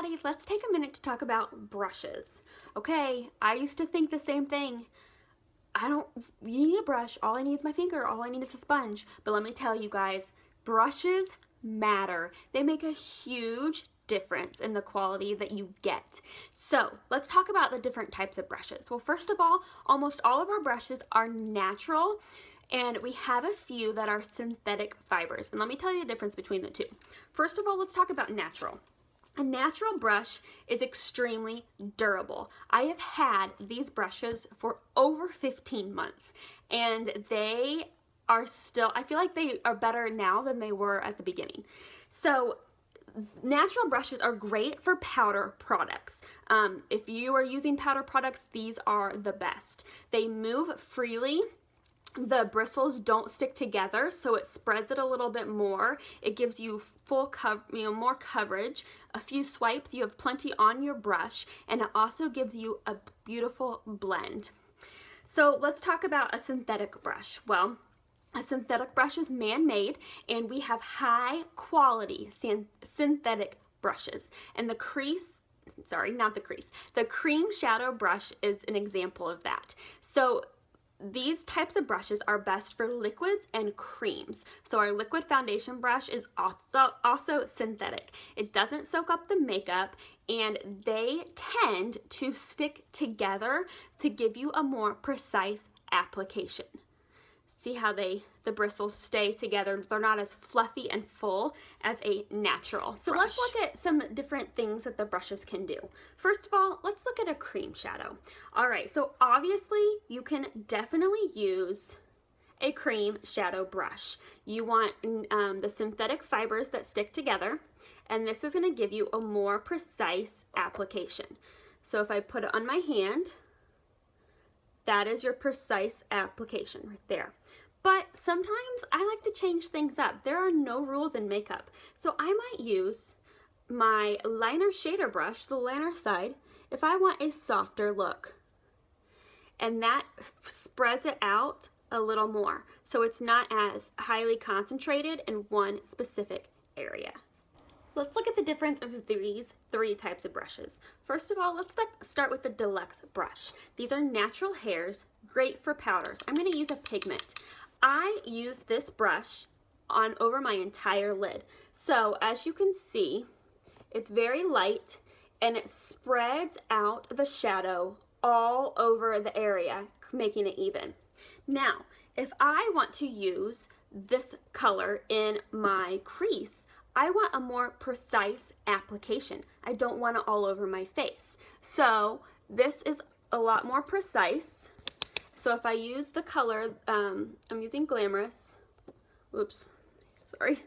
everybody, let's take a minute to talk about brushes. Okay, I used to think the same thing. You need a brush, all I need is my finger, all I need is a sponge. But let me tell you guys, brushes matter. They make a huge difference in the quality that you get. So let's talk about the different types of brushes. Well, first of all, almost all of our brushes are natural, and we have a few that are synthetic fibers. And let me tell you the difference between the two. First of all, let's talk about natural. A natural brush is extremely durable. I have had these brushes for over 15 months, and they are still, I feel like they are better now than they were at the beginning. So natural brushes are great for powder products. If you are using powder products, these are the best. They move freely. The bristles don't stick together, so it spreads it a little bit more. It gives you more coverage. A few swipes, you have plenty on your brush, and it also gives you a beautiful blend. So let's talk about a synthetic brush. Well, a synthetic brush is man-made, and we have high quality synthetic brushes. And the cream shadow brush is an example of that. So these types of brushes are best for liquids and creams. So our liquid foundation brush is also synthetic. It doesn't soak up the makeup, and they tend to stick together to give you a more precise application. See how the bristles stay together. They're not as fluffy and full as a natural brush. So let's look at some different things that the brushes can do. First of all, let's look at a cream shadow. All right, so obviously you can definitely use a cream shadow brush. You want the synthetic fibers that stick together, and this is gonna give you a more precise application. So if I put it on my hand, that is your precise application right there. But sometimes I like to change things up. There are no rules in makeup. So I might use my liner shader brush, the liner side, if I want a softer look. And that spreads it out a little more, so it's not as highly concentrated in one specific area. Let's look at the difference of these three types of brushes. First of all, let's start with the deluxe brush. These are natural hairs, great for powders. I'm going to use a pigment. I use this brush over my entire lid. So as you can see, it's very light, and it spreads out the shadow all over the area, making it even. Now, if I want to use this color in my crease, I want a more precise application. I don't want it all over my face. So this is a lot more precise. So if I use the color, I'm using Glamorous. Whoops, sorry.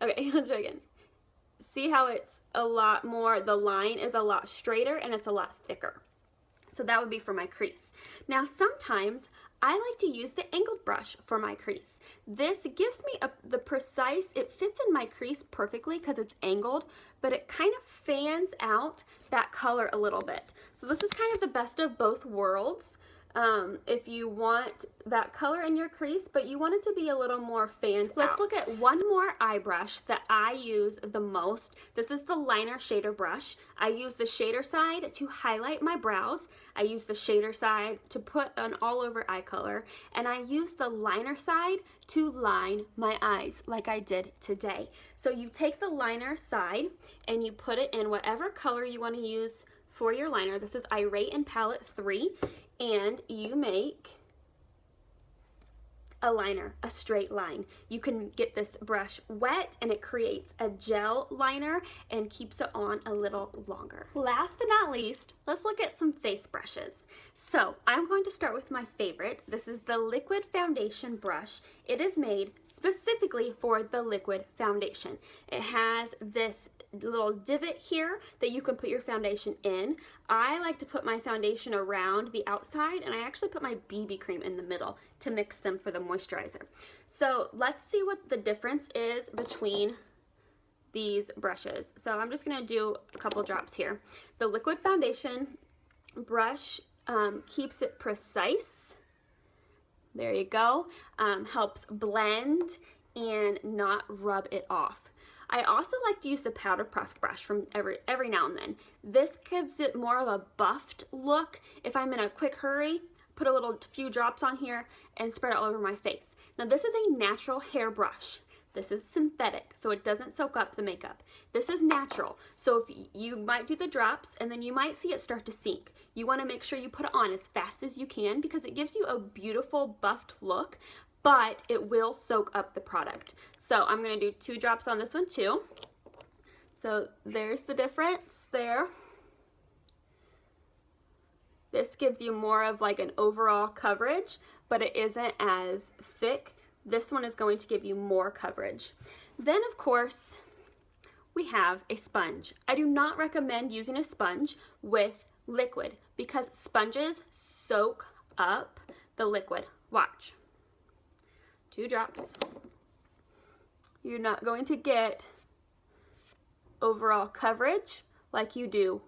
Okay, let's try again. See how it's a lot more, the line is a lot straighter and it's a lot thicker. So that would be for my crease. Now sometimes I like to use the angled brush for my crease. This gives me the precise, it fits in my crease perfectly because it's angled, but it kind of fans out that color a little bit. So this is kind of the best of both worlds. If you want that color in your crease, but you want it to be a little more fanned out. Let's look at one more eye brush that I use the most. This is the liner shader brush. I use the shader side to highlight my brows. I use the shader side to put an all over eye color, and I use the liner side to line my eyes like I did today. So you take the liner side and you put it in whatever color you want to use for your liner. This is Irate in Palette 3. And you make a liner, a straight line. You can get this brush wet and it creates a gel liner and keeps it on a little longer. Last but not least, let's look at some face brushes. So I'm going to start with my favorite. This is the liquid foundation brush. It is made specifically for the liquid foundation. It has this little divot here that you can put your foundation in. I like to put my foundation around the outside, and I actually put my BB cream in the middle to mix them for the moisturizer. So let's see what the difference is between these brushes. So I'm just going to do a couple drops here. The liquid foundation brush keeps it precise. There you go. Helps blend and not rub it off. I also like to use the powder puff brush from every now and then. This gives it more of a buffed look. If I'm in a quick hurry, put a few drops on here and spread it all over my face. Now this is a natural hair brush. This is synthetic, so it doesn't soak up the makeup. This is natural, so if you might do the drops and then you might see it start to sink. You want to make sure you put it on as fast as you can because it gives you a beautiful buffed look, but it will soak up the product. So I'm going to do 2 drops on this one too. So there's the difference there. This gives you more of like an overall coverage, but it isn't as thick. This one is going to give you more coverage. Then of course, we have a sponge. I do not recommend using a sponge with liquid because sponges soak up the liquid. Watch. 2 drops. You're not going to get overall coverage like you do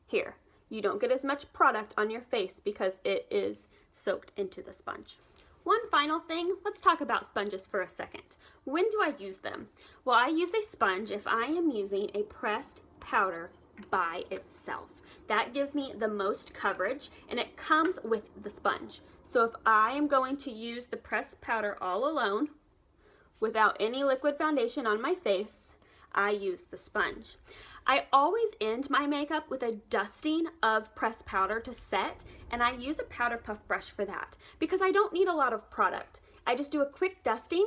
here. You don't get as much product on your face because it is soaked into the sponge. One final thing, let's talk about sponges for a second. When do I use them? Well, I use a sponge if I am using a pressed powder by itself. That gives me the most coverage and it comes with the sponge. So if I am going to use the pressed powder all alone without any liquid foundation on my face, I use the sponge. I always end my makeup with a dusting of pressed powder to set, and I use a powder puff brush for that because I don't need a lot of product. I just do a quick dusting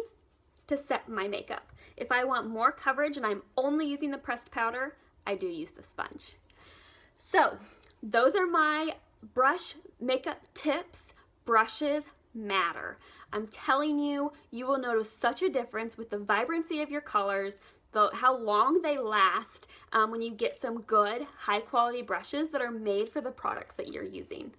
to set my makeup. If I want more coverage and I'm only using the pressed powder, I do use the sponge. So those are my brush makeup tips. Brushes matter. I'm telling you, you will notice such a difference with the vibrancy of your colors, how long they last when you get some good high quality brushes that are made for the products that you're using.